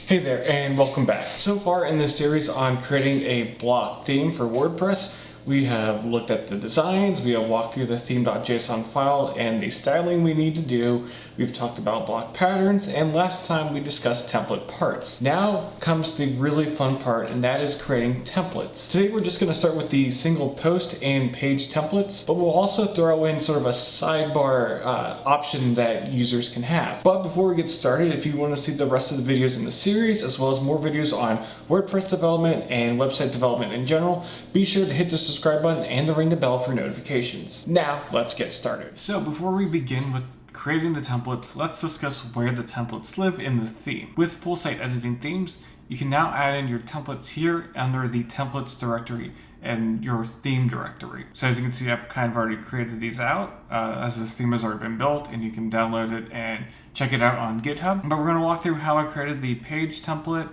Hey there, and welcome back. So far in this series on creating a block theme for WordPress, we have looked at the designs, we have walked through the theme.json file and the styling we need to do. We've talked about block patterns, and last time we discussed template parts. Now comes the really fun part, and that is creating templates. Today we're just going to start with the single post and page templates, but we'll also throw in sort of a sidebar option that users can have. But before we get started, if you want to see the rest of the videos in the series, as well as more videos on WordPress development and website development in general, be sure to hit the subscribe button and to ring the bell for notifications. Now, let's get started. So before we begin with creating the templates, let's discuss where the templates live in the theme. With full site editing themes, you can now add in your templates here under the templates directory and your theme directory. So as you can see, I've kind of already created these out as this theme has already been built, and you can download it and check it out on GitHub. But we're going to walk through how I created the page template,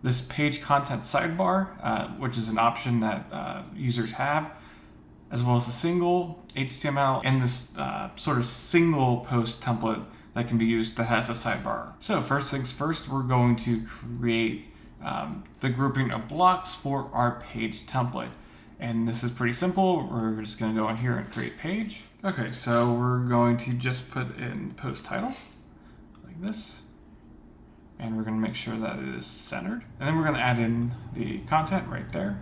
this page content sidebar, which is an option that users have, as well as a single HTML and this sort of single post template that can be used that has a sidebar. So first things first, we're going to create the grouping of blocks for our page template. And this is pretty simple. We're just going to go in here and create page. Okay, so we're going to just put in post title like this. And we're going to make sure that it is centered. And then we're going to add in the content right there.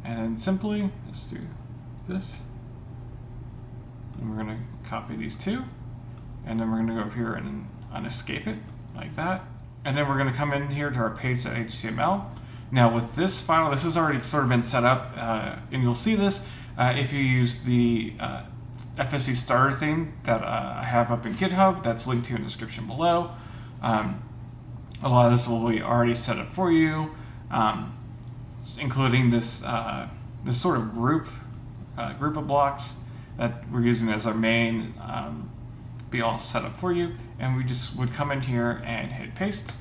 And then simply just do this. And we're going to copy these two. And then we're going to go over here and unescape it like that. And then we're going to come in here to our page.html. Now with this file, this has already sort of been set up, and you'll see this if you use the FSC starter theme that I have up in GitHub. That's linked to in the description below. A lot of this will be already set up for you, including this this sort of group of blocks that we're using as our main, be all set up for you. And we just would come in here and hit paste,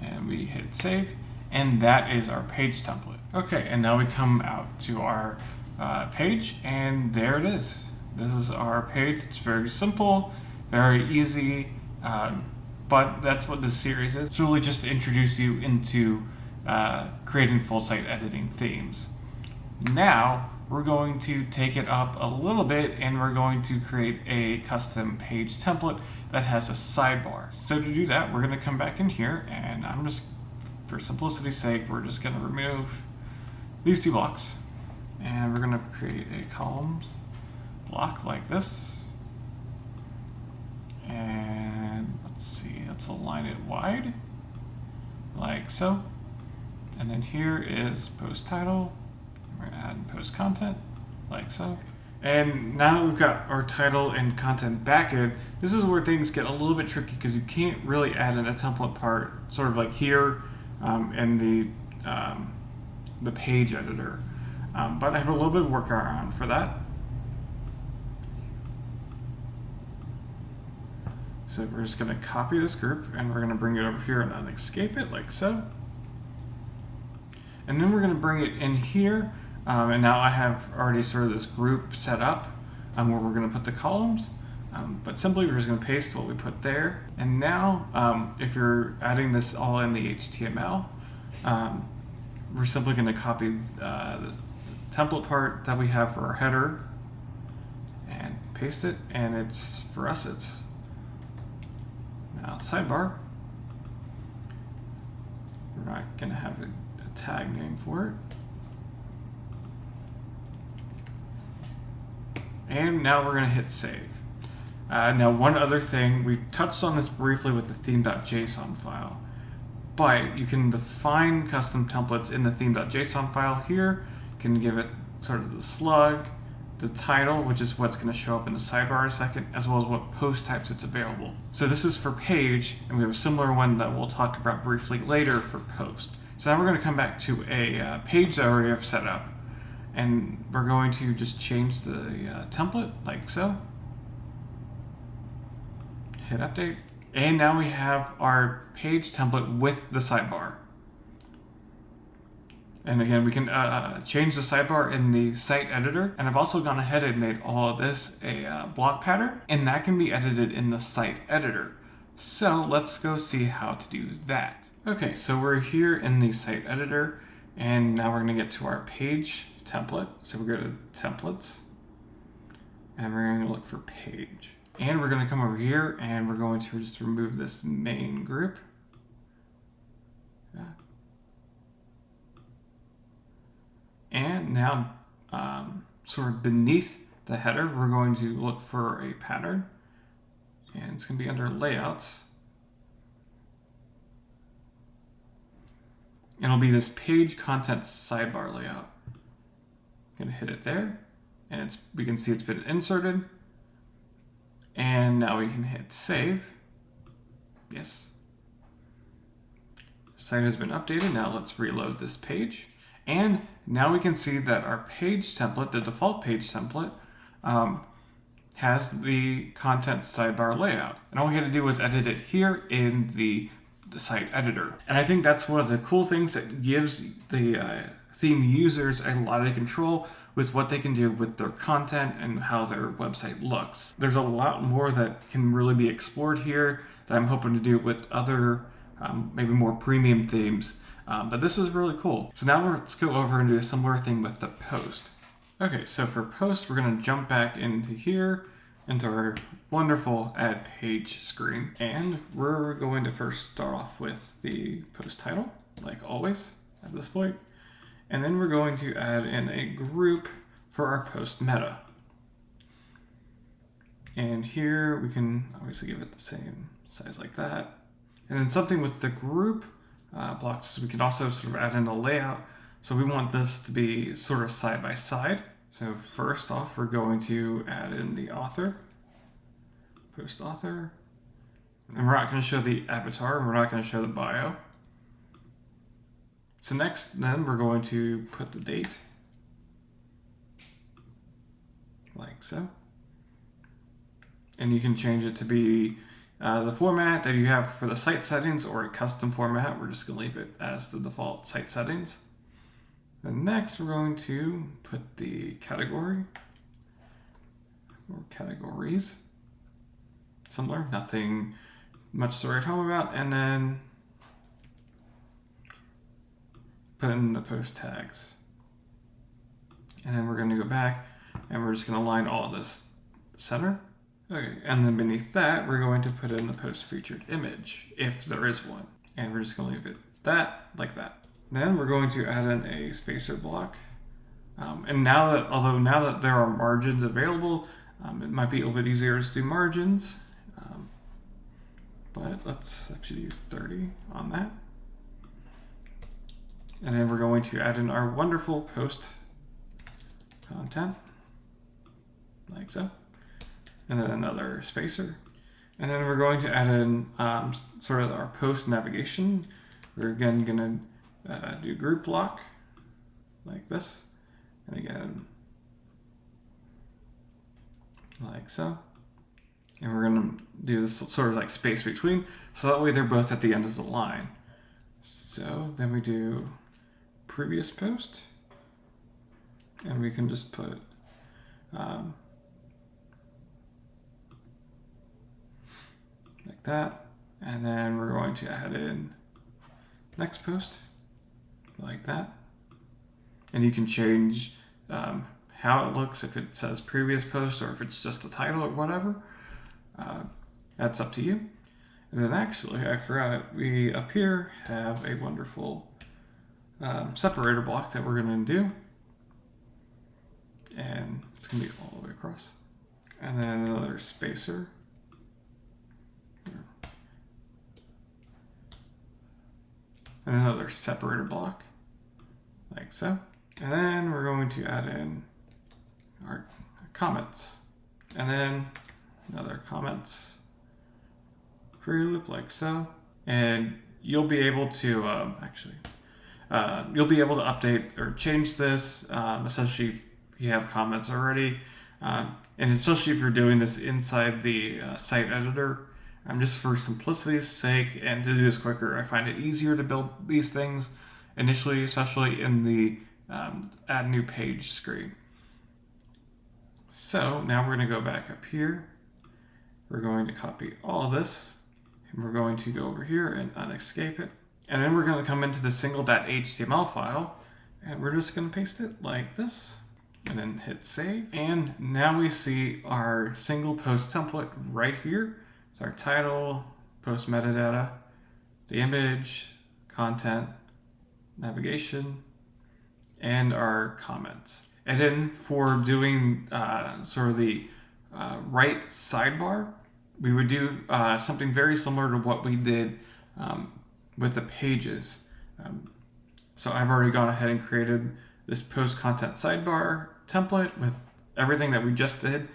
and we hit save, and that is our page template. Okay, and now we come out to our page, and there it is. This is our page. It's very simple, very easy. But that's what this series is. It's really just to introduce you into creating full site editing themes. Now, we're going to take it up a little bit, and we're going to create a custom page template that has a sidebar. So to do that, we're going to come back in here, and I'm just, for simplicity's sake, we're just going to remove these two blocks. And we're going to create a columns block like this. And let's see, let's align it wide, like so. And then here is post title. We're going to add post content, like so. And now that we've got our title and content back in, this is where things get a little bit tricky because you can't really add in a template part, sort of like here in the page editor. But I have a little bit of workaround for that. So we're just going to copy this group, and we're going to bring it over here and unescape it, like so. And then we're going to bring it in here, and now I have already sort of this group set up where we're going to put the columns. But simply we're just going to paste what we put there. And now, if you're adding this all in the HTML, we're simply going to copy the template part that we have for our header and paste it. And it's, for us, it's now sidebar. We're not going to have a tag name for it. And now we're going to hit save. Now one other thing, we touched on this briefly with the theme.json file, but you can define custom templates in the theme.json file here. You can give it sort of the slug, the title, which is what's going to show up in the sidebar in a second, as well as what post types it's available. So this is for page, and we have a similar one that we'll talk about briefly later for post. So now we're going to come back to a page that I already have set up, and we're going to just change the template like so. Hit update, and now we have our page template with the sidebar. And again, we can change the sidebar in the site editor. And I've also gone ahead and made all of this a block pattern, and that can be edited in the site editor. So let's go see how to do that. Okay, so we're here in the site editor, and now we're going to get to our page template. So we go to templates, and we're going to look for page. And we're going to come over here, and we're going to just remove this main group. Yeah. And now, sort of beneath the header, we're going to look for a pattern, and it's going to be under layouts. And it'll be this page content sidebar layout. I'm going to hit it there, and we can see it's been inserted. And now we can hit save. Yes. The site has been updated. Now let's reload this page. And now we can see that our page template, the default page template, has the content sidebar layout. And all we had to do was edit it here in the site editor. And I think that's one of the cool things that gives the theme users a lot of control with what they can do with their content and how their website looks. There's a lot more that can really be explored here that I'm hoping to do with other maybe more premium themes. But this is really cool. So now let's go over and do a similar thing with the post. Okay, so for post, we're going to jump back into here, into our wonderful add page screen. And we're going to first start off with the post title, like always at this point. And then we're going to add in a group for our post meta. And here we can obviously give it the same size like that. And then something with the group blocks, we can also sort of add in a layout. So we want this to be sort of side by side. So first off, we're going to add in the author, post author. And we're not going to show the avatar, and we're not going to show the bio. So next, then, we're going to put the date, like so. And you can change it to be the format that you have for the site settings or a custom format. We're just going to leave it as the default site settings. And next, we're going to put the category or categories. Similar, nothing much to write home about. And then put in the post tags. And then we're going to go back and we're just going to align all of this center. Okay, and then beneath that, we're going to put in the post featured image, if there is one. And we're just going to leave it like that. Then we're going to add in a spacer block. And now that there are margins available, it might be a little bit easier to do margins. But let's actually use 30 on that. And then we're going to add in our wonderful post content, like so. And then another spacer. And then we're going to add in sort of our post navigation. We're again going to do group block, like this. And again, like so. And we're going to do this sort of like space between, so that way they're both at the end of the line. So then we do previous post, and we can just put like that, and then we're going to add in next post, like that. And you can change how it looks, if it says previous post or if it's just a title or whatever. That's up to you. And then actually, I forgot, we up here have a wonderful separator block that we're going to do. And it's going to be all the way across. And then another spacer. And another separator block, like so. And then we're going to add in our comments. And then another comments query loop, like so. And you'll be able to you'll be able to update or change this, especially if you have comments already. And especially if you're doing this inside the site editor. Just for simplicity's sake and to do this quicker, I find it easier to build these things initially, especially in the add new page screen. So now we're going to go back up here. We're going to copy all this, And we're going to go over here and unescape it. And then we're going to come into the single.html file, and we're just going to paste it like this, and then hit save. And now we see our single post template right here. It's our title, post metadata, the image, content, navigation, and our comments. And then for doing sort of the right sidebar, we would do something very similar to what we did with the pages. So I've already gone ahead and created this post content sidebar template with everything that we just did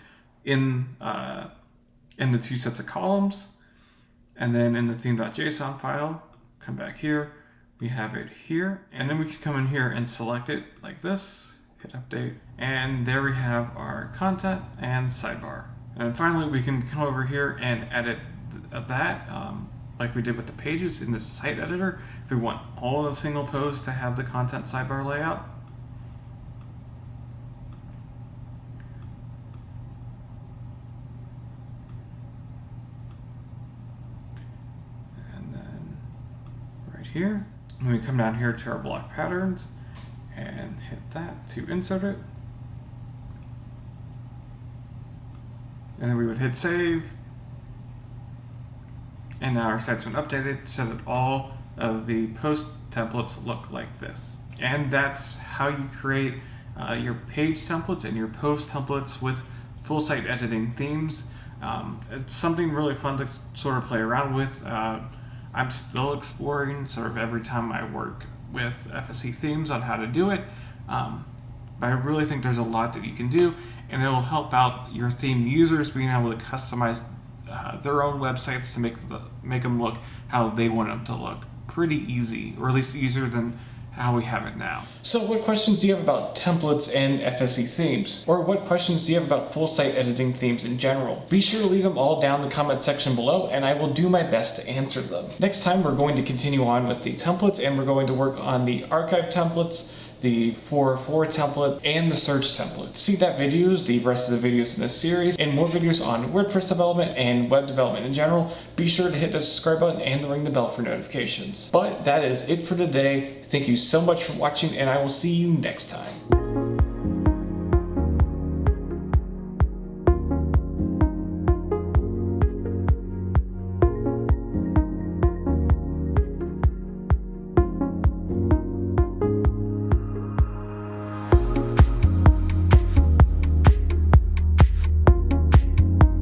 in the two sets of columns. And then in the theme.json file, come back here, we have it here. And then we can come in here and select it like this, hit update. And there we have our content and sidebar. And finally, we can come over here and edit that like we did with the pages in the site editor. If we want all of the single posts to have the content sidebar layout. And then right here, when we come down here to our block patterns and hit that to insert it. And then we would hit save. And now our site's been updated so that all of the post templates look like this. And that's how you create your page templates and your post templates with full site editing themes. It's something really fun to sort of play around with. I'm still exploring sort of every time I work with FSC themes on how to do it. But I really think there's a lot that you can do, and it'll help out your theme users being able to customize their own websites to make them look how they want them to look. Pretty easy, or at least easier than how we have it now. So what questions do you have about templates and FSC themes? Or what questions do you have about full site editing themes in general? Be sure to leave them all down in the comment section below, and I will do my best to answer them. Next time we're going to continue on with the templates, and we're going to work on the archive templates, the 404 template, and the search template. See that videos, the rest of the videos in this series, and more videos on WordPress development and web development in general. Be sure to hit the subscribe button and ring the bell for notifications. But that is it for today. Thank you so much for watching, and I will see you next time.